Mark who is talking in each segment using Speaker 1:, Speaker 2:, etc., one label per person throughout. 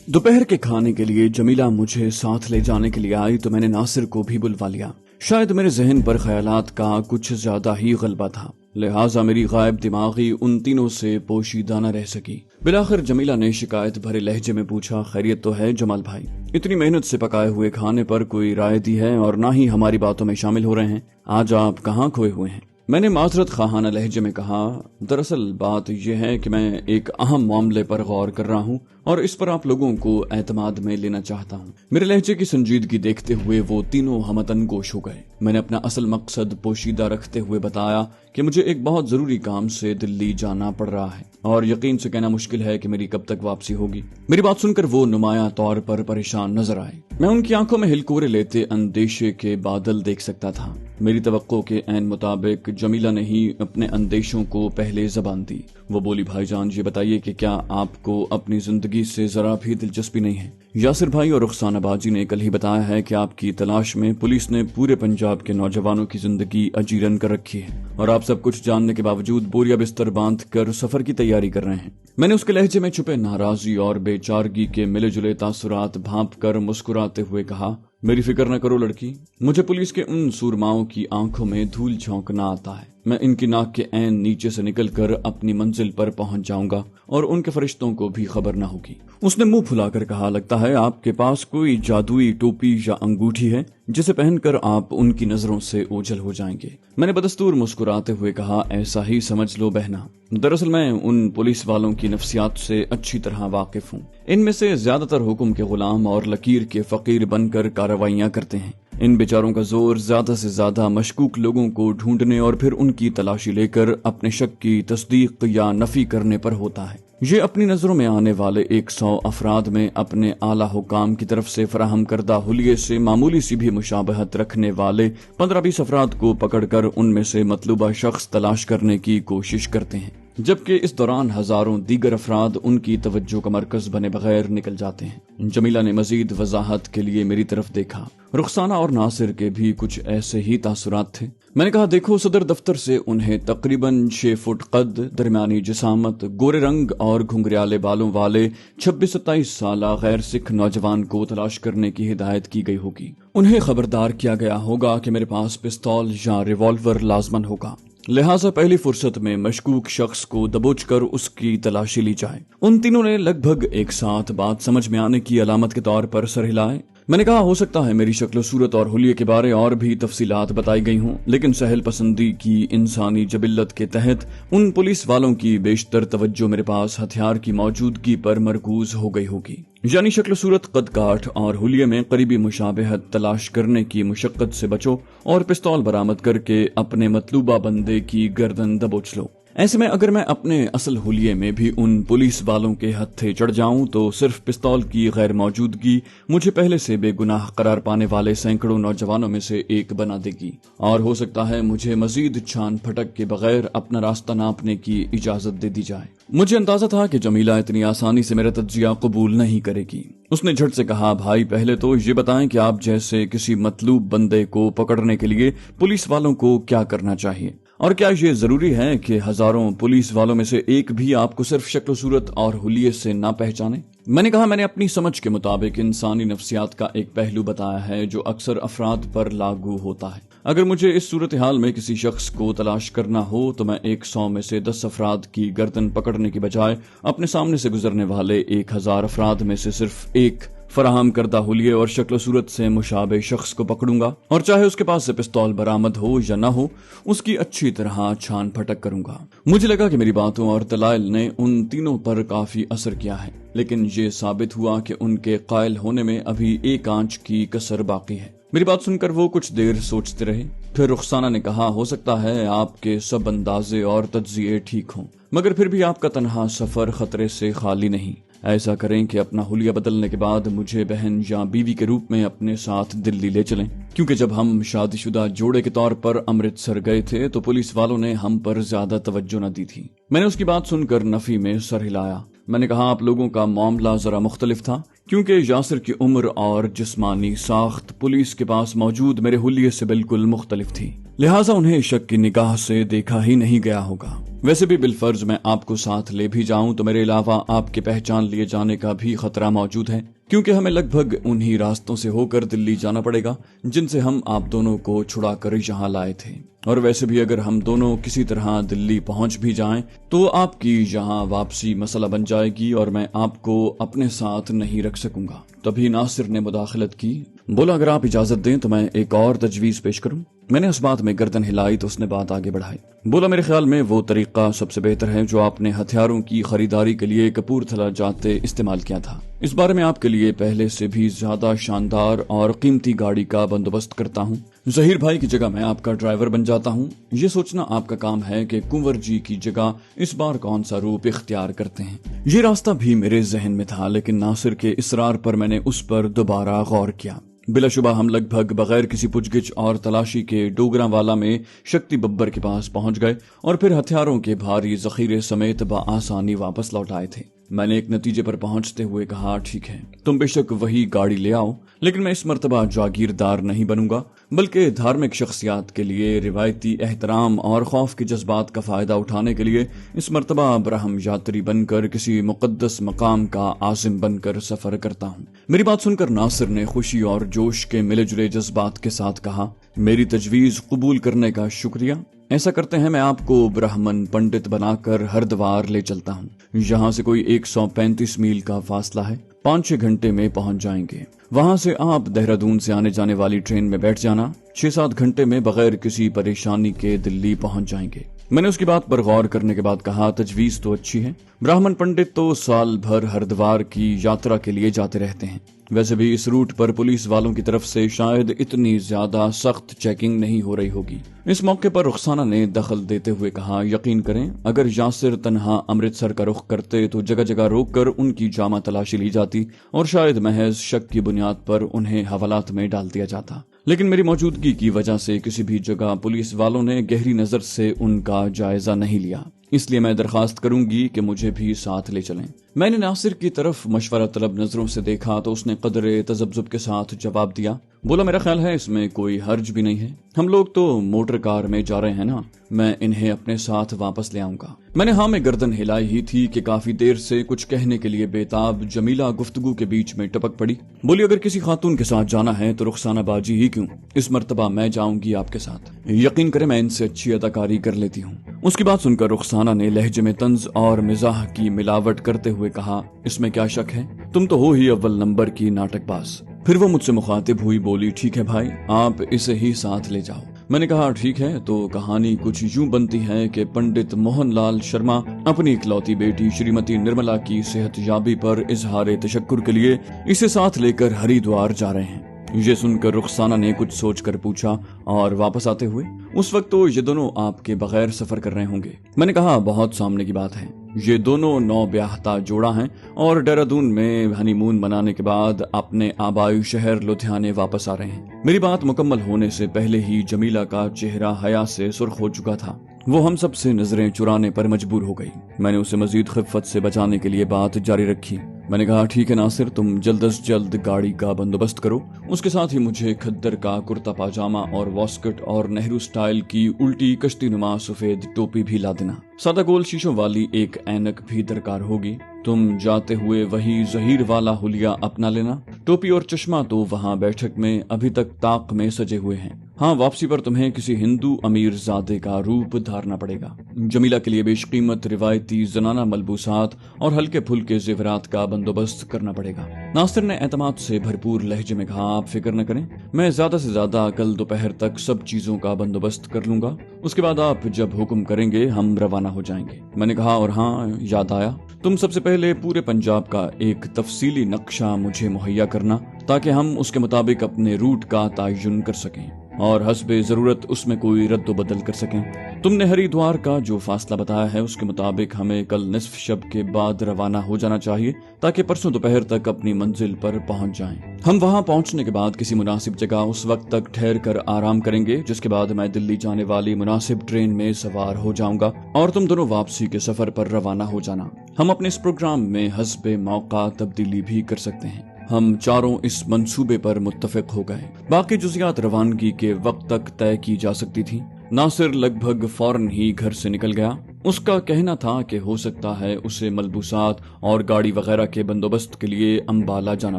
Speaker 1: دوپہر کے کھانے کے لیے جمیلہ مجھے ساتھ لے جانے کے لیے آئی تو میں نے ناصر کو بھی بلوا لیا۔ شاید میرے ذہن پر خیالات کا کچھ زیادہ ہی غلبہ تھا، لہٰذا میری غائب دماغی ان تینوں سے پوشیدہ نہ رہ سکی۔ بالآخر جمیلہ نے شکایت بھرے لہجے میں پوچھا، خیریت تو ہے جمال بھائی؟ اتنی محنت سے پکائے ہوئے کھانے پر کوئی رائے دی ہے اور نہ ہی ہماری باتوں میں شامل ہو رہے ہیں، آج آپ کہاں کھوئے ہوئے ہیں؟ میں نے معذرت خواہانہ لہجے میں کہا، دراصل بات یہ ہے کہ میں ایک اہم معاملے پر غور کر رہا ہوں اور اس پر آپ لوگوں کو اعتماد میں لینا چاہتا ہوں۔ میرے لہجے کی سنجیدگی دیکھتے ہوئے وہ تینوں ہمتن گوش ہو گئے۔ میں نے اپنا اصل مقصد پوشیدہ رکھتے ہوئے بتایا کہ مجھے ایک بہت ضروری کام سے دلی جانا پڑ رہا ہے اور یقین سے کہنا مشکل ہے کہ میری کب تک واپسی ہوگی۔ میری بات سن کر وہ نمایاں طور پر پریشان نظر آئے۔ میں ان کی آنکھوں میں ہلکورے لیتے اندیشے کے بادل دیکھ سکتا تھا۔ میری توقع کے عین مطابق جمیلہ نے ہی اپنے اندیشوں کو پہلے زبان دی۔ وہ بولی، بھائی جان یہ بتائیے کہ کیا آپ کو اپنی زندگی سے ذرا بھی دلچسپی نہیں ہے؟ یاسر بھائی اور رخسانہ باجی نے کل ہی بتایا ہے کہ آپ کی تلاش میں پولیس نے پورے پنجاب کے نوجوانوں کی زندگی اجیرن کر رکھی ہے اور آپ سب کچھ جاننے کے باوجود بوریا بستر باندھ کر سفر کی تیاری کر رہے ہیں۔ میں نے اس کے لہجے میں چھپے ناراضی اور بے چارگی کے ملے جلے تاثرات بھانپ کر مسکراتے ہوئے کہا، میری فکر نہ کرو لڑکی، مجھے پولیس کے ان سورماؤں کی آنکھوں میں دھول جھونکنا آتا ہے۔ میں ان کی ناک کے عین نیچے سے نکل کر اپنی منزل پر پہنچ جاؤں گا اور ان کے فرشتوں کو بھی خبر نہ ہوگی۔ اس نے منہ پھلا کر کہا، لگتا ہے آپ کے پاس کوئی جادوئی ٹوپی یا انگوٹھی ہے جسے پہن کر آپ ان کی نظروں سے اوجھل ہو جائیں گے۔ میں نے بدستور مسکراتے ہوئے کہا، ایسا ہی سمجھ لو بہنا، دراصل میں ان پولیس والوں کی نفسیات سے اچھی طرح واقف ہوں۔ ان میں سے زیادہ تر حکم کے غلام اور لکیر کے فقیر بن کر کارروائیاں کرتے ہیں۔ ان بیچاروں کا زور زیادہ سے زیادہ مشکوک لوگوں کو ڈھونڈنے اور پھر ان کی تلاشی لے کر اپنے شک کی تصدیق یا نفی کرنے پر ہوتا ہے۔ یہ اپنی نظروں میں آنے والے 100 افراد میں اپنے اعلیٰ حکام کی طرف سے فراہم کردہ حلیے سے معمولی سی بھی مشابہت رکھنے والے 15-20 افراد کو پکڑ کر ان میں سے مطلوبہ شخص تلاش کرنے کی کوشش کرتے ہیں، جبکہ اس دوران ہزاروں دیگر افراد ان کی توجہ کا مرکز بنے بغیر نکل جاتے ہیں۔ جمیلہ نے مزید وضاحت کے لیے میری طرف دیکھا۔ رخسانہ اور ناصر کے بھی کچھ ایسے ہی تاثرات تھے۔ میں نے کہا، دیکھو، صدر دفتر سے انہیں تقریباً 6 فٹ قد، درمیانی جسامت، گورے رنگ اور گھنگریالے بالوں والے 26-27 سالہ غیر سکھ نوجوان کو تلاش کرنے کی ہدایت کی گئی ہوگی۔ انہیں خبردار کیا گیا ہوگا کہ میرے پاس پستول یا ریوالور لازماً ہوگا، لہٰذا پہلی فرصت میں مشکوک شخص کو دبوچ کر اس کی تلاشی لی جائے۔ ان تینوں نے لگ بھگ ایک ساتھ بات سمجھ میں آنے کی علامت کے طور پر سر ہلائے۔ میں نے کہا، ہو سکتا ہے میری شکل و صورت اور حلیے کے بارے اور بھی تفصیلات بتائی گئی ہوں، لیکن سہل پسندی کی انسانی جبلت کے تحت ان پولیس والوں کی بیشتر توجہ میرے پاس ہتھیار کی موجودگی پر مرکوز ہو گئی ہوگی، یعنی شکل و صورت، قد کاٹ اور حلیے میں قریبی مشابہت تلاش کرنے کی مشقت سے بچو اور پستول برآمد کر کے اپنے مطلوبہ بندے کی گردن دبوچ لو۔ ایسے میں اگر میں اپنے اصل حلیے میں بھی ان پولیس والوں کے ہتھے چڑھ جاؤں تو صرف پستول کی غیر موجودگی مجھے پہلے سے بے گناہ قرار پانے والے سینکڑوں نوجوانوں میں سے ایک بنا دے گی، اور ہو سکتا ہے مجھے مزید چھان پھٹک کے بغیر اپنا راستہ ناپنے کی اجازت دے دی جائے۔ مجھے اندازہ تھا کہ جمیلہ اتنی آسانی سے میرا تجزیہ قبول نہیں کرے گی۔ اس نے جھٹ سے کہا، بھائی پہلے تو یہ بتائیں کہ آپ جیسے کسی مطلوب بندے کو پکڑنے کے لیے پولیس والوں کو کیا کرنا چاہیے، اور کیا یہ ضروری ہے کہ ہزاروں پولیس والوں میں سے ایک بھی آپ کو صرف شکل و صورت اور حلیے سے نہ پہچانے؟ میں نے کہا، میں نے اپنی سمجھ کے مطابق انسانی نفسیات کا ایک پہلو بتایا ہے جو اکثر افراد پر لاگو ہوتا ہے۔ اگر مجھے اس صورتحال میں کسی شخص کو تلاش کرنا ہو تو میں 100 میں سے 10 افراد کی گردن پکڑنے کی بجائے اپنے سامنے سے گزرنے والے 1000 افراد میں سے صرف ایک فراہم کردہ حلیے اور شکل و صورت سے مشابہ شخص کو پکڑوں گا، اور چاہے اس کے پاس سے پستول برآمد ہو یا نہ ہو، اس کی اچھی طرح چھان پھٹک کروں گا۔ مجھے لگا کہ میری باتوں اور دلائل نے ان تینوں پر کافی اثر کیا ہے، لیکن یہ ثابت ہوا کہ ان کے قائل ہونے میں ابھی ایک آنچ کی کسر باقی ہے۔ میری بات سن کر وہ کچھ دیر سوچتے رہے، پھر رخسانہ نے کہا، ہو سکتا ہے آپ کے سب اندازے اور تجزیے ٹھیک ہوں، مگر پھر بھی آپ کا تنہا سفر خطرے سے خالی نہیں۔ ایسا کریں کہ اپنا حلیہ بدلنے کے بعد مجھے بہن یا بیوی کے روپ میں اپنے ساتھ دلی لے چلیں، کیونکہ جب ہم شادی شدہ جوڑے کے طور پر امرتسر گئے تھے تو پولیس والوں نے ہم پر زیادہ توجہ نہ دی تھی۔ میں نے اس کی بات سن کر نفی میں سر ہلایا۔ میں نے کہا، آپ لوگوں کا معاملہ ذرا مختلف تھا، کیونکہ یاسر کی عمر اور جسمانی ساخت پولیس کے پاس موجود میرے حلیے سے بالکل مختلف تھی، لہٰذا انہیں شک کی نگاہ سے دیکھا ہی نہیں گیا ہوگا۔ ویسے بھی بالفرض میں آپ کو ساتھ لے بھی جاؤں تو میرے علاوہ آپ کے پہچان لیے جانے کا بھی خطرہ موجود ہے، کیونکہ ہمیں لگ بھگ انہی راستوں سے ہو کر دلی جانا پڑے گا جن سے ہم آپ دونوں کو چھڑا کر یہاں لائے تھے۔ اور ویسے بھی اگر ہم دونوں کسی طرح دلی پہنچ بھی جائیں تو آپ کی یہاں واپسی مسئلہ بن جائے گی اور میں آپ کو اپنے ساتھ نہیں رکھ سکوں گا۔ تبھی ناصر نے مداخلت کی، بولا اگر آپ اجازت دیں تو میں ایک اور تجویز پیش کروں۔ میں نے اس بات میں گردن ہلائی تو اس نے بات آگے بڑھائی، بولا میرے خیال میں وہ طریقہ سب سے بہتر ہے جو آپ نے ہتھیاروں کی خریداری کے لیے کپورتھلا جاتے استعمال کیا تھا۔ اس بارے میں آپ کے لیے پہلے سے بھی زیادہ شاندار اور قیمتی گاڑی کا بندوبست کرتا ہوں۔ ظہیر بھائی کی جگہ میں آپ کا ڈرائیور بن جاتا ہوں۔ یہ سوچنا آپ کا کام ہے کہ کنور جی کی جگہ اس بار کون سا روپ اختیار کرتے ہیں۔ یہ راستہ بھی میرے ذہن میں تھا، لیکن ناصر کے اصرار پر میں نے اس پر دوبارہ غور کیا۔ بلا شبہ ہم لگ بھگ بغیر کسی پوچھ گچھ اور تلاشی کے ڈوگراں والا میں شکتی ببر کے پاس پہنچ گئے اور پھر ہتھیاروں کے بھاری ذخیرے سمیت بآسانی واپس لوٹ آئے تھے۔ میں نے ایک نتیجے پر پہنچتے ہوئے کہا، ٹھیک ہے تم بے شک وہی گاڑی لے آؤ، لیکن میں اس مرتبہ جاگیردار نہیں بنوں گا، بلکہ دھارمک شخصیات کے لیے روایتی احترام اور خوف کے جذبات کا فائدہ اٹھانے کے لیے اس مرتبہ برہم یاتری بن کر کسی مقدس مقام کا عازم بن کر سفر کرتا ہوں۔ میری بات سن کر ناصر نے خوشی اور جوش کے ملے جلے جذبات کے ساتھ کہا، میری تجویز قبول کرنے کا شکریہ۔ ایسا کرتے ہیں، میں آپ کو برہمن پنڈت بنا کر ہردوار لے چلتا ہوں۔ یہاں سے کوئی 135 میل کا فاصلہ ہے، 5-6 گھنٹے میں پہنچ جائیں گے۔ وہاں سے آپ دہرادون سے آنے جانے والی ٹرین میں بیٹھ جانا، 6-7 گھنٹے میں بغیر کسی پریشانی کے دلی پہنچ جائیں گے۔ میں نے اس کی بات پر غور کرنے کے بعد کہا، تجویز تو اچھی ہے، برہمن پنڈت تو سال بھر ہردوار کی یاترا کے لیے جاتے رہتے ہیں۔ ویسے بھی اس روٹ پر پولیس والوں کی طرف سے شاید اتنی زیادہ سخت چیکنگ نہیں ہو رہی ہوگی۔ اس موقع پر رخسانہ نے دخل دیتے ہوئے کہا، یقین کریں اگر یاسر تنہا امرتسر کا رخ کرتے تو جگہ جگہ روک کر ان کی جامع تلاشی لی جاتی اور شاید محض شک کی بنیاد پر انہیں حوالات میں ڈال دیا جاتا، لیکن میری موجودگی کی وجہ سے کسی بھی جگہ پولیس والوں نے گہری نظر سے ان کا جائزہ نہیں لیا، اس لیے میں درخواست کروں گی کہ مجھے بھی ساتھ لے چلیں۔ میں نے ناصر کی طرف مشورہ طلب نظروں سے دیکھا تو اس نے قدرے تذبذب کے ساتھ جواب دیا، بولا میرا خیال ہے اس میں کوئی حرج بھی نہیں ہے، ہم لوگ تو موٹر کار میں جا رہے ہیں نا، میں انہیں اپنے ساتھ واپس لے آؤں گا۔ میں نے ہاں میں گردن ہلائی ہی تھی کہ کافی دیر سے کچھ کہنے کے لیے بےتاب جمیلہ گفتگو کے بیچ میں ٹپک پڑی، بولی اگر کسی خاتون کے ساتھ جانا ہے تو رخسانہ باجی ہی کیوں، اس مرتبہ میں جاؤں گی آپ کے ساتھ، یقین کریں میں ان سے اچھی اداکاری کر لیتی ہوں۔ اس کی بات سن کر رخسانہ نے لہجے میں طنز اور مزاح کی ملاوٹ کرتے ہوئے کہا، اس میں کیا شک ہے، تم تو ہو ہی اول نمبر کی ناٹک باز۔ پھر وہ مجھ سے مخاطب ہوئی، بولی ٹھیک ہے بھائی آپ اسے ہی ساتھ لے جاؤ۔ میں نے کہا ٹھیک ہے، تو کہانی کچھ یوں بنتی ہے کہ پنڈت موہن لال شرما اپنی اکلوتی بیٹی شریمتی نرملا کی صحت یابی پر اظہار تشکر کے لیے اسے ساتھ لے کر ہریدوار جا رہے ہیں۔ یہ سن کر رخسانہ نے کچھ سوچ کر پوچھا، اور واپس آتے ہوئے؟ اس وقت تو یہ دونوں آپ کے بغیر سفر کر رہے ہوں گے۔ میں نے کہا بہت سامنے کی بات ہے، یہ دونوں نو بیاہتا جوڑا ہیں اور دہرادون میں ہنی مون منانے کے بعد اپنے آبائی شہر لدھیانے واپس آ رہے ہیں۔ میری بات مکمل ہونے سے پہلے ہی جمیلہ کا چہرہ حیا سے سرخ ہو چکا تھا، وہ ہم سب سے نظریں چرانے پر مجبور ہو گئی۔ میں نے اسے مزید خفت سے بچانے کے لیے بات جاری رکھی۔ میں نے کہا ٹھیک ہے ناصر، تم جلد از جلد گاڑی کا بندوبست کرو، اس کے ساتھ ہی مجھے کھدر کا کرتا پاجامہ اور واسکٹ اور نہرو سٹائل کی الٹی کشتی نما سفید ٹوپی بھی لا دینا، سادہ گول شیشوں والی ایک اینک بھی درکار ہوگی۔ تم جاتے ہوئے وہی ظہیر والا حلیہ اپنا لینا، ٹوپی اور چشمہ تو وہاں بیٹھک میں ابھی تک طاق میں سجے ہوئے ہیں۔ ہاں واپسی پر تمہیں کسی ہندو امیر زادے کا روپ دھارنا پڑے گا۔ جمیلہ کے لیے بیش قیمت روایتی زنانہ ملبوسات اور ہلکے پھلکے زیورات کا بندوبست کرنا پڑے گا۔ ناصر نے اعتماد سے بھرپور لہجے میں کہا، آپ فکر نہ کریں، میں زیادہ سے زیادہ کل دوپہر تک سب چیزوں کا بندوبست کر لوں گا، اس کے بعد آپ جب حکم کریں گے ہم روانہ ہو جائیں گے۔ میں نے کہا اور ہاں یاد آیا، تم سب سے پہلے پورے پنجاب کا ایک تفصیلی نقشہ مجھے مہیا کرنا تاکہ ہم اس کے مطابق اپنے روٹ کا تعین کر سکیں اور حسب ضرورت اس میں کوئی رد و بدل کر سکیں۔ تم نے ہریدوار کا جو فاصلہ بتایا ہے اس کے مطابق ہمیں کل نصف شب کے بعد روانہ ہو جانا چاہیے تاکہ پرسوں دوپہر تک اپنی منزل پر پہنچ جائیں۔ ہم وہاں پہنچنے کے بعد کسی مناسب جگہ اس وقت تک ٹھہر کر آرام کریں گے جس کے بعد میں دلی جانے والی مناسب ٹرین میں سوار ہو جاؤں گا اور تم دونوں واپسی کے سفر پر روانہ ہو جانا۔ ہم اپنے اس پروگرام میں حسب موقع تبدیلی بھی کر سکتے ہیں۔ ہم چاروں اس منصوبے پر متفق ہو گئے۔ باقی جزیات روانگی کے وقت تک طے کی جا سکتی تھی۔ ناصر لگ بھگ فوراً ہی گھر سے نکل گیا۔ اس کا کہنا تھا کہ ہو سکتا ہے اسے ملبوسات اور گاڑی وغیرہ کے بندوبست کے لیے امبالہ جانا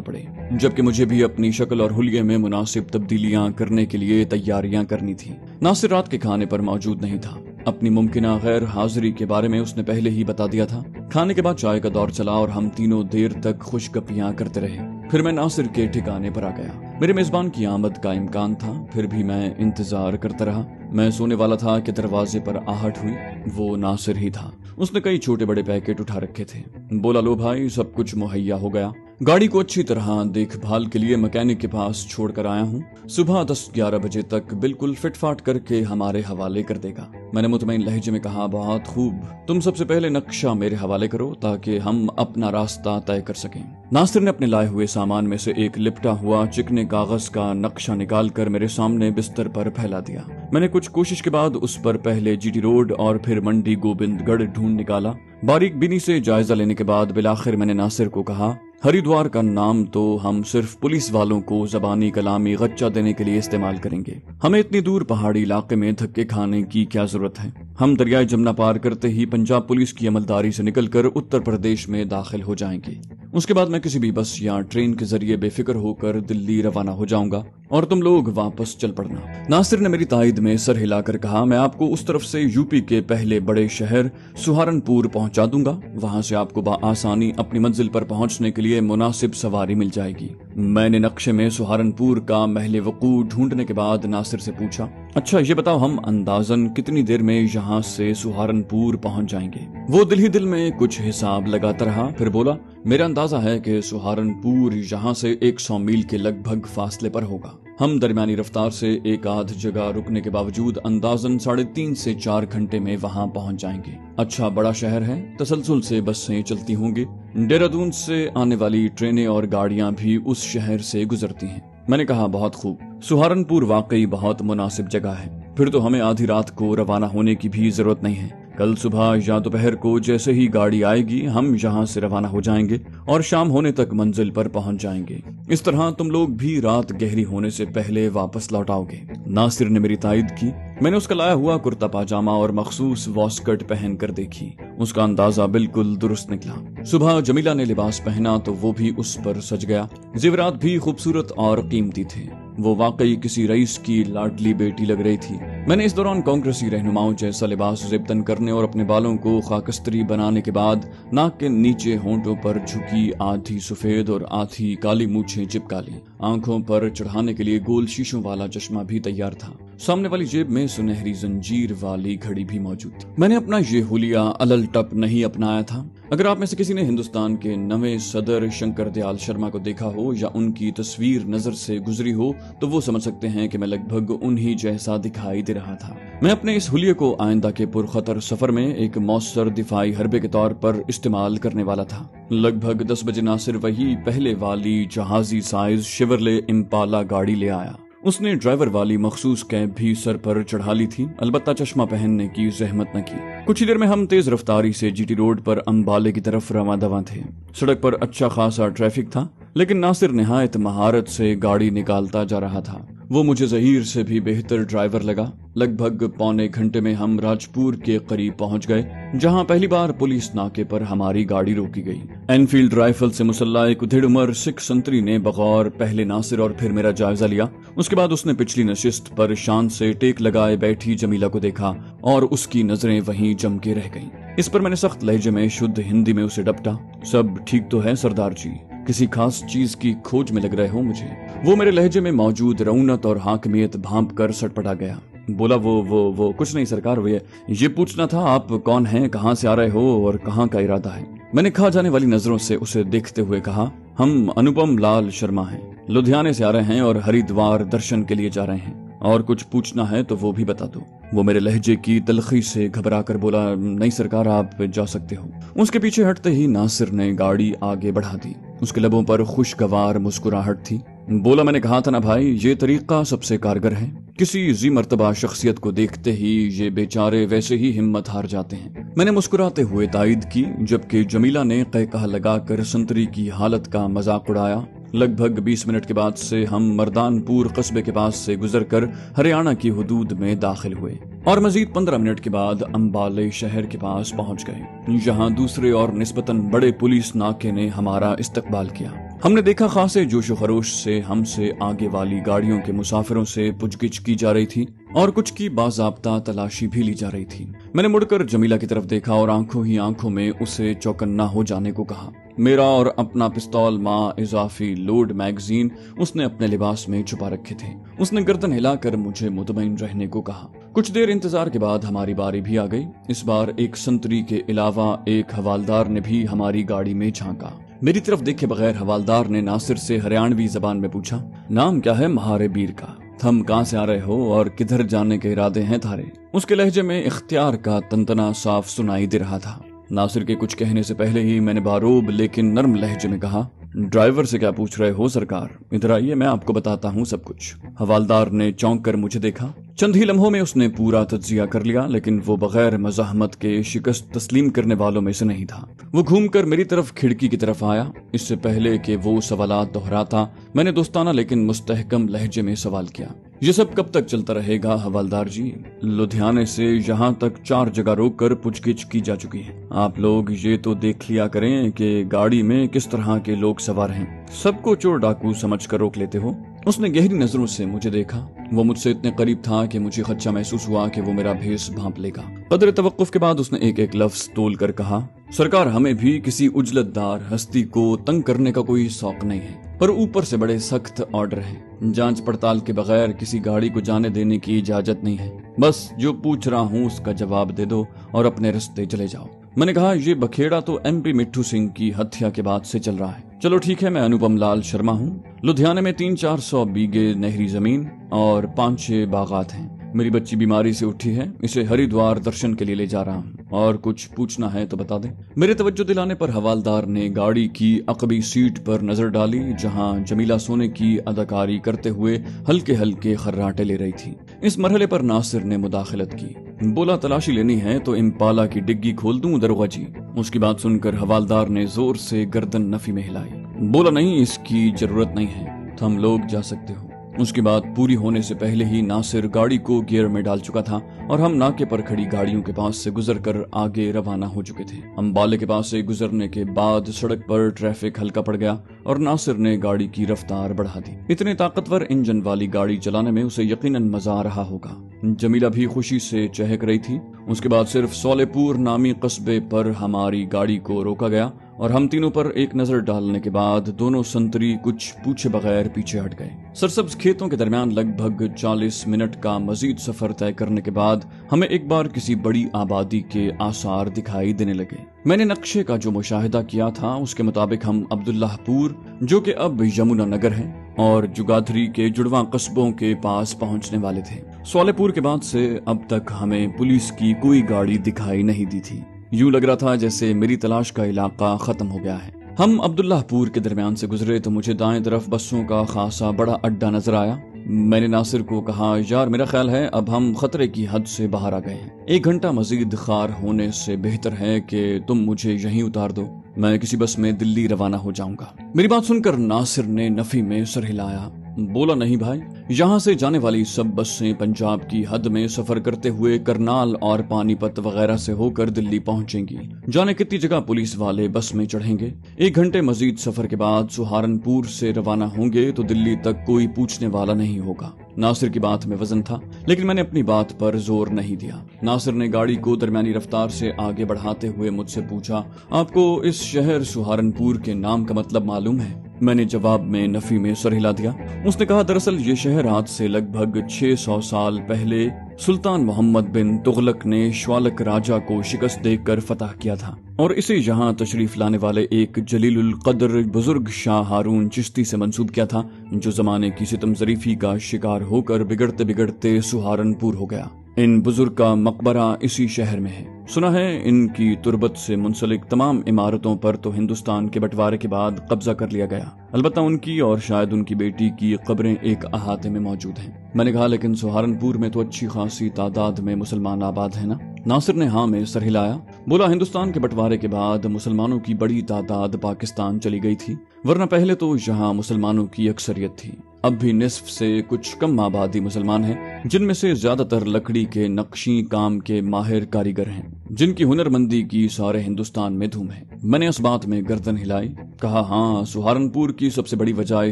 Speaker 1: پڑے، جبکہ مجھے بھی اپنی شکل اور حلیے میں مناسب تبدیلیاں کرنے کے لیے تیاریاں کرنی تھی۔ ناصر رات کے کھانے پر موجود نہیں تھا۔ اپنی ممکنہ غیر حاضری کے بارے میں اس نے پہلے ہی بتا دیا تھا۔ کھانے کے بعد چائے کا دور چلا اور ہم تینوں دیر تک خوش گپیاں کرتے رہے۔ پھر میں ناصر کے ٹھکانے پر آ گیا۔ میرے میزبان کی آمد کا امکان تھا، پھر بھی میں انتظار کرتا رہا۔ میں سونے والا تھا کہ دروازے پر آہٹ ہوئی۔ وہ ناصر ہی تھا۔ اس نے کئی چھوٹے بڑے پیکٹ اٹھا رکھے تھے۔ بولا، لو بھائی، سب کچھ مہیا ہو گیا۔ گاڑی کو اچھی طرح دیکھ بھال کے لیے مکینک کے پاس چھوڑ کر آیا ہوں۔ صبح 10-11 بجے تک بالکل فٹ فاٹ کر کے ہمارے حوالے کر دے گا۔ میں نے مطمئن لہجے میں کہا، بہت خوب، تم سب سے پہلے نقشہ میرے حوالے کرو تاکہ ہم اپنا راستہ طے کر سکیں۔ ناصر نے اپنے لائے ہوئے سامان میں سے ایک لپٹا ہوا چکنے کاغذ کا نقشہ نکال کر میرے سامنے بستر پر پھیلا دیا۔ میں نے کچھ کوشش کے بعد اس پر پہلے جی ٹی روڈ اور پھر منڈی گوبند گڑھ ڈھونڈ نکالا۔ باریک بینی سے جائزہ لینے کے بعد بالآخر میں نے ناصر کو کہا، ہریدوار کا نام تو ہم صرف پولیس والوں کو زبانی کلامی غچہ دینے کے لیے استعمال کریں گے۔ ہمیں اتنی دور پہاڑی علاقے میں دھکے کھانے کی کیا ضرورت ہے؟ ہم دریائے جمنا پار کرتے ہی پنجاب پولیس کی عملداری سے نکل کر اتر پردیش میں داخل ہو جائیں گے۔ اس کے بعد میں کسی بھی بس یا ٹرین کے ذریعے بے فکر ہو کر دلی روانہ ہو جاؤں گا اور تم لوگ واپس چل پڑنا۔ ناصر نے میری تائید میں سر ہلا کر کہا، میں آپ کو اس طرف سے یو پی کے پہلے بڑے شہر سہارنپور پہنچا دوں گا۔ وہاں سے آپ کو بآسانی اپنی منزل پر پہنچنے کے لیے مناسب سواری مل جائے گی۔ میں نے نقشے میں سہارنپور کا محل وقوع ڈھونڈنے کے بعد ناصر سے پوچھا، اچھا یہ بتاؤ، ہم اندازاً کتنی دیر میں یہاں سے سہارنپور پہنچ جائیں گے؟ وہ دل ہی دل میں کچھ حساب لگاتا رہا، پھر بولا، میرا اندازہ ہے کہ سہارنپور یہاں سے 100 میل کے لگ بھگ فاصلے پر ہوگا۔ ہم درمیانی رفتار سے ایک آدھ جگہ رکنے کے باوجود اندازاً 3.5 سے 4 گھنٹے میں وہاں پہنچ جائیں گے۔ اچھا بڑا شہر ہے، تسلسل سے بسیں چلتی ہوں گی۔ دہرادون سے آنے والی ٹرینیں اور گاڑیاں بھی اس شہر سے گزرتی ہیں۔ میں نے کہا، بہت خوب، سہارنپور واقعی بہت مناسب جگہ ہے۔ پھر تو ہمیں آدھی رات کو روانہ ہونے کی بھی ضرورت نہیں ہے۔ کل صبح یا دوپہر کو جیسے ہی گاڑی آئے گی ہم یہاں سے روانہ ہو جائیں گے اور شام ہونے تک منزل پر پہنچ جائیں گے۔ اس طرح تم لوگ بھی رات گہری ہونے سے پہلے واپس لوٹ آؤ گے۔ ناصر نے میری تائید کی۔ میں نے اس کا لایا ہوا کرتا پاجامہ اور مخصوص واسکٹ پہن کر دیکھی۔ اس کا اندازہ بالکل درست نکلا۔ صبح جمیلہ نے لباس پہنا تو وہ بھی اس پر سج گیا۔ زیورات بھی خوبصورت اور قیمتی تھے۔ وہ واقعی کسی رئیس کی لاڈلی بیٹی لگ رہی تھی۔ میں نے اس دوران کانگریسی رہنماؤں جیسا لباس زیبتن کرنے اور اپنے بالوں کو خاکستری بنانے کے بعد ناک کے نیچے ہونٹوں پر جھکی آدھی سفید اور آدھی کالی مونچھیں چپکا لی۔ آنکھوں پر چڑھانے کے لیے گول شیشوں والا چشمہ بھی تیار تھا۔ سامنے والی جیب میں سنہری زنجیر والی گھڑی بھی موجود تھی۔ میں نے اپنا یہ حلیہ الل ٹپ نہیں اپنایا تھا۔ اگر آپ میں سے کسی نے ہندوستان کے نویں صدر شنکر دیال شرما کو دیکھا ہو یا ان کی تصویر نظر سے گزری ہو تو وہ سمجھ سکتے ہیں کہ میں لگ بھگ انہی جیسا دکھائی دے رہا تھا۔ میں اپنے اس حلیے کو آئندہ کے پرخطر سفر میں ایک مؤثر دفاعی حربے کے طور پر استعمال کرنے والا تھا۔ لگ بھگ 10 بجے ناصر وہی پہلے والی جہازی سائز شیورلے امپالا گاڑی لے آیا۔ اس نے ڈرائیور والی مخصوص کیپ بھی سر پر چڑھا لی تھی، البتہ چشمہ پہننے کی زحمت نہ کی۔ کچھ ہی دیر میں ہم تیز رفتاری سے جی ٹی روڈ پر امبالے کی طرف رواں دواں تھے۔ سڑک پر اچھا خاصا ٹریفک تھا، لیکن ناصر نہایت مہارت سے گاڑی نکالتا جا رہا تھا۔ وہ مجھے ظہیر سے بھی بہتر ڈرائیور لگا۔ لگ بھگ پونے گھنٹے میں ہم راجپور کے قریب پہنچ گئے، جہاں پہلی بار پولیس ناکے پر ہماری گاڑی روکی گئی۔ اینفیلڈ رائفل سے مسلح ایک ادھیڑ عمر سکھ سنتری نے بغور پہلے ناصر اور پھر میرا جائزہ لیا۔ اس کے بعد اس نے پچھلی نشست پر شان سے ٹیک لگائے بیٹھی جمیلہ کو دیکھا اور اس کی نظریں وہیں جم کے رہ گئیں۔ اس پر میں نے سخت لہجے میں شدھ ہندی میں اسے ڈپٹا، سب ٹھیک تو ہے سردار جی؟ کسی خاص چیز کی کھوج میں لگ رہے ہو مجھے؟ وہ میرے لہجے میں موجود رونت اور حاکمیت بھانپ کر سٹ پٹا گیا۔ بولا، وہ کچھ نہیں سرکار، وہ یہ پوچھنا تھا آپ کون ہیں، کہاں سے آ رہے ہو اور کہاں کا ارادہ ہے؟ میں نے کھا جانے والی نظروں سے اسے دیکھتے ہوئے کہا، ہم انوپم لال شرما ہیں، لدھیانے سے آ رہے ہیں اور ہریدوار درشن کے لیے جا رہے ہیں، اور کچھ پوچھنا ہے تو وہ بھی بتا دو۔ وہ میرے لہجے کی تلخی سے گھبرا کر بولا، نہیں سرکار، آپ جا سکتے ہو۔ اس کے پیچھے ہٹتے ہی ناصر نے گاڑی آگے بڑھا دی۔ اس کے لبوں پر خوشگوار مسکراہٹ تھی۔ بولا، میں نے کہا تھا نا بھائی، یہ طریقہ سب سے کارگر ہے۔ کسی ذی مرتبہ شخصیت کو دیکھتے ہی یہ بیچارے ویسے ہی ہمت ہار جاتے ہیں۔ میں نے مسکراتے ہوئے تائید کی، جبکہ جمیلہ نے قہقہ لگا کر سنتری کی حالت کا مذاق اڑایا۔ لگ بھگ 20 منٹ کے بعد سے ہم مردان پور قصبے کے پاس سے گزر کر ہریانہ کی حدود میں داخل ہوئے اور مزید 15 منٹ کے بعد امبالے شہر کے پاس پہنچ گئے، جہاں دوسرے اور نسبتاً بڑے پولیس ناکے نے ہمارا استقبال کیا۔ ہم نے دیکھا خاصے جوش و خروش سے ہم سے آگے والی گاڑیوں کے مسافروں سے پوچھ گچھ کی جا رہی تھی اور کچھ کی باضابطہ تلاشی بھی لی جا رہی تھی۔ میں نے مڑ کر جمیلہ کی طرف دیکھا اور آنکھوں ہی آنکھوں میں اسے چوکنا ہو جانے کو کہا۔ میرا اور اپنا پستول ماں اضافی لوڈ میگزین اس نے اپنے لباس میں چھپا رکھے تھے۔ اس نے گردن ہلا کر مجھے مطمئن رہنے کو کہا۔ کچھ دیر انتظار کے بعد ہماری باری بھی آ گئی۔ اس بار ایک سنتری کے علاوہ ایک حوالدار نے بھی ہماری گاڑی میں جھانکا۔ میری طرف دیکھے بغیر حوالدار نے ناصر سے ہریانوی زبان میں پوچھا، نام کیا ہے مہارے بیر کا؟ تم کہاں سے آ رہے ہو اور کدھر جانے کے ارادے ہیں تھارے؟ اس کے لہجے میں اختیار کا تنتنا صاف سنائی دے رہا تھا۔ ناصر کے کچھ کہنے سے پہلے ہی میں نے باروب لیکن نرم لہجے میں کہا، ڈرائیور سے کیا پوچھ رہے ہو سرکار؟ ادھر آئیے، میں آپ کو بتاتا ہوں سب کچھ۔ حوالدار نے چونک کر مجھے دیکھا۔ چند ہی لمحوں میں اس نے پورا تجزیہ کر لیا، لیکن وہ بغیر مزاحمت کے شکست تسلیم کرنے والوں میں سے نہیں تھا۔ وہ گھوم کر میری طرف کھڑکی کی طرف آیا۔ اس سے پہلے کہ وہ سوالات دہراتا، میں نے دوستانہ لیکن مستحکم لہجے میں سوال کیا، یہ سب کب تک چلتا رہے گا حوالدار جی؟ لدھیانے سے یہاں تک 4 جگہ روک کر پوچھ گچھ کی جا چکی ہے۔ آپ لوگ یہ تو دیکھ لیا کریں کہ گاڑی میں کس طرح کے لوگ سوار ہیں، سب کو چور ڈاکو سمجھ کر روک لیتے ہو۔ اس نے گہری نظروں سے مجھے دیکھا۔ وہ مجھ سے اتنے قریب تھا کہ مجھے خدشہ محسوس ہوا کہ وہ میرا بھیس بھانپ لے گا۔ قدر توقف کے بعد اس نے ایک ایک لفظ تول کر کہا، سرکار ہمیں بھی کسی اجلت دار ہستی کو تنگ کرنے کا کوئی شوق نہیں ہے، پر اوپر سے بڑے سخت آرڈر ہیں۔ جانچ پڑتال کے بغیر کسی گاڑی کو جانے دینے کی اجازت نہیں ہے۔ بس جو پوچھ رہا ہوں اس کا جواب دے دو اور اپنے رستے چلے جاؤ۔ میں نے کہا، یہ بکھیڑا تو ایم پی مٹھو سنگھ کی ہتھیا کے بعد سے چل رہا ہے۔ چلو ٹھیک ہے، میں انوپم لال شرما ہوں۔ لدھیانے میں 300-400 بیگھے نہری زمین اور 5-6 باغات ہیں۔ میری بچی بیماری سے اٹھی ہے، اسے ہریدوار درشن کے لیے لے جا رہا ہوں، اور کچھ پوچھنا ہے تو بتا دیں۔ میرے توجہ دلانے پر حوالدار نے گاڑی کی عقبی سیٹ پر نظر ڈالی، جہاں جمیلہ سونے کی اداکاری کرتے ہوئے ہلکے ہلکے خراٹے لے رہی تھی۔ اس مرحلے پر ناصر نے مداخلت کی، بولا تلاشی لینی ہے تو امپالا کی ڈگی کھول دوں دروغہ جی؟ اس کی بات سن کر حوالدار نے زور سے گردن نفی میں ہلائی۔ بولا نہیں، اس کی ضرورت نہیں ہے، تم لوگ جا سکتے ہو۔ اس کی بات پوری ہونے سے پہلے ہی ناصر گاڑی کو گیئر میں ڈال چکا تھا اور ہم ناکے پر کھڑی گاڑیوں کے پاس سے گزر کر آگے روانہ ہو چکے تھے۔ ہم بالے کے پاس سے گزرنے کے بعد سڑک پر ٹریفک ہلکا پڑ گیا اور ناصر نے گاڑی کی رفتار بڑھا دی۔ اتنے طاقتور انجن والی گاڑی چلانے میں اسے یقیناً مزہ آ رہا ہوگا۔ جمیلہ بھی خوشی سے چہک رہی تھی۔ اس کے بعد صرف سولے پور نامی قصبے پر ہماری گاڑی کو روکا گیا اور ہم تینوں پر ایک نظر ڈالنے کے بعد دونوں سنتری کچھ پوچھے بغیر پیچھے ہٹ گئے۔ سرسبز کھیتوں کے درمیان لگ بھگ 40 منٹ کا مزید سفر طے کرنے کے بعد ہمیں ایک بار کسی بڑی آبادی کے آثار دکھائی دینے لگے۔ میں نے نقشے کا جو مشاہدہ کیا تھا اس کے مطابق ہم عبداللہ پور، جو کہ اب یمنا نگر ہے، اور جگادھری کے جڑواں قصبوں کے پاس پہنچنے والے تھے۔ سولے پور کے بعد سے اب تک ہمیں پولیس کی کوئی گاڑی دکھائی نہیں دی تھی۔ یوں لگ رہا تھا جیسے میری تلاش کا علاقہ ختم ہو گیا ہے۔ ہم عبداللہ پور کے درمیان سے گزرے تو مجھے دائیں طرف بسوں کا خاصا بڑا اڈا نظر آیا۔ میں نے ناصر کو کہا، یار میرا خیال ہے اب ہم خطرے کی حد سے باہر آ گئے ہیں، 1 گھنٹہ مزید خار ہونے سے بہتر ہے کہ تم مجھے یہیں اتار دو، میں کسی بس میں دلی روانہ ہو جاؤں گا۔ میری بات سن کر ناصر نے نفی میں سر ہلایا۔ بولا نہیں بھائی، یہاں سے جانے والی سب بسیں پنجاب کی حد میں سفر کرتے ہوئے کرنال اور پانی پت وغیرہ سے ہو کر دلی پہنچیں گی۔ جانے کتنی جگہ پولیس والے بس میں چڑھیں گے۔ 1 گھنٹے مزید سفر کے بعد سہارنپور سے روانہ ہوں گے تو دلی تک کوئی پوچھنے والا نہیں ہوگا۔ ناصر کی بات میں وزن تھا، لیکن میں نے اپنی بات پر زور نہیں دیا۔ ناصر نے گاڑی کو درمیانی رفتار سے آگے بڑھاتے ہوئے مجھ سے پوچھا، آپ کو اس شہر سہارنپور کے نام کا مطلب معلوم ہے؟ میں نے جواب میں نفی میں سر ہلا دیا۔ اس نے کہا، دراصل یہ شہر آج سے لگ بھگ 600 سال پہلے سلطان محمد بن تغلق نے شوالک راجہ کو شکست دے کر فتح کیا تھا، اور اسے یہاں تشریف لانے والے ایک جلیل القدر بزرگ شاہ ہارون چشتی سے منسوب کیا تھا، جو زمانے کی ستم ظریفی کا شکار ہو کر بگڑتے بگڑتے سہارنپور ہو گیا۔ ان بزرگ کا مقبرہ اسی شہر میں ہے۔ سنا ہے ان کی تربت سے منسلک تمام عمارتوں پر تو ہندوستان کے بٹوارے کے بعد قبضہ کر لیا گیا، البتہ ان کی اور شاید ان کی بیٹی کی قبریں ایک احاطے میں موجود ہیں۔ میں نے کہا لیکن سہارنپور میں تو اچھی خاصی تعداد میں مسلمان آباد ہیں نا؟ ناصر نے ہاں میں سر ہلایا، بولا ہندوستان کے بٹوارے کے بعد مسلمانوں کی بڑی تعداد پاکستان چلی گئی تھی، ورنہ پہلے تو یہاں مسلمانوں کی اکثریت تھی۔ اب بھی نصف سے کچھ کم آبادی مسلمان ہیں، جن میں سے زیادہ تر لکڑی کے نقشی کام کے ماہر کاریگر ہیں، جن کی ہنر مندی کی سارے ہندوستان میں دھوم ہے۔ میں نے اس بات میں گردن ہلائی، کہا ہاں سہارنپور کی سب سے بڑی وجہ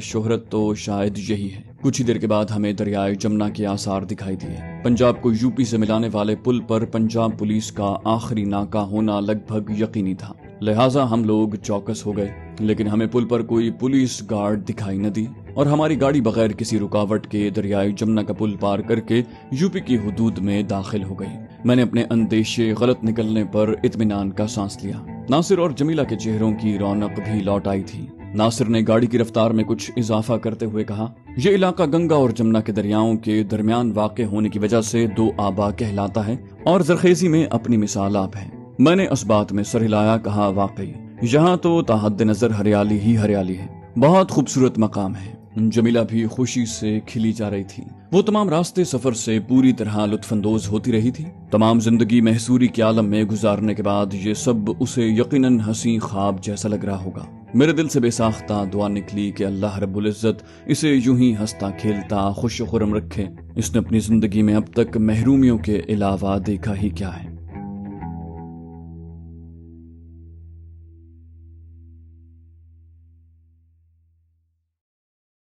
Speaker 1: شہرت تو شاید یہی ہے۔ کچھ ہی دیر کے بعد ہمیں دریائے جمنا کے آثار دکھائی دیے۔ پنجاب کو یو پی سے ملانے والے پل پر پنجاب پولیس کا آخری ناکہ ہونا لگ بھگ یقینی تھا، لہٰذا ہم لوگ چوکس ہو گئے، لیکن ہمیں پل پر کوئی پولیس گارڈ دکھائی نہ دی اور ہماری گاڑی بغیر کسی رکاوٹ کے دریائے جمنا کا پل پار کر کے یو پی کی حدود میں داخل ہو گئی۔ میں نے اپنے اندیشے غلط نکلنے پر اطمینان کا سانس لیا۔ ناصر اور جمیلہ کے چہروں کی رونق بھی لوٹ آئی تھی۔ ناصر نے گاڑی کی رفتار میں کچھ اضافہ کرتے ہوئے کہا، یہ علاقہ گنگا اور جمنا کے دریاؤں کے درمیان واقع ہونے کی وجہ سے دو آبا کہلاتا ہے اور زرخیزی میں اپنی مثال آپ ہے۔ میں نے اس بات میں سر ہلایا، کہا واقعی یہاں تو تحد نظر ہریالی ہی ہریالی ہے، بہت خوبصورت مقام ہے۔ جمیلہ بھی خوشی سے کھلی جا رہی تھی، وہ تمام راستے سفر سے پوری طرح لطف اندوز ہوتی رہی تھی۔ تمام زندگی محصوری کے عالم میں گزارنے کے بعد یہ سب اسے یقیناً حسین خواب جیسا لگ رہا ہوگا۔ میرے دل سے بے ساختہ دعا نکلی کہ اللہ رب العزت اسے یوں ہی ہنستا کھیلتا خوش و خرم رکھے۔ اس نے اپنی زندگی میں اب تک محرومیوں کے علاوہ دیکھا ہی کیا ہے۔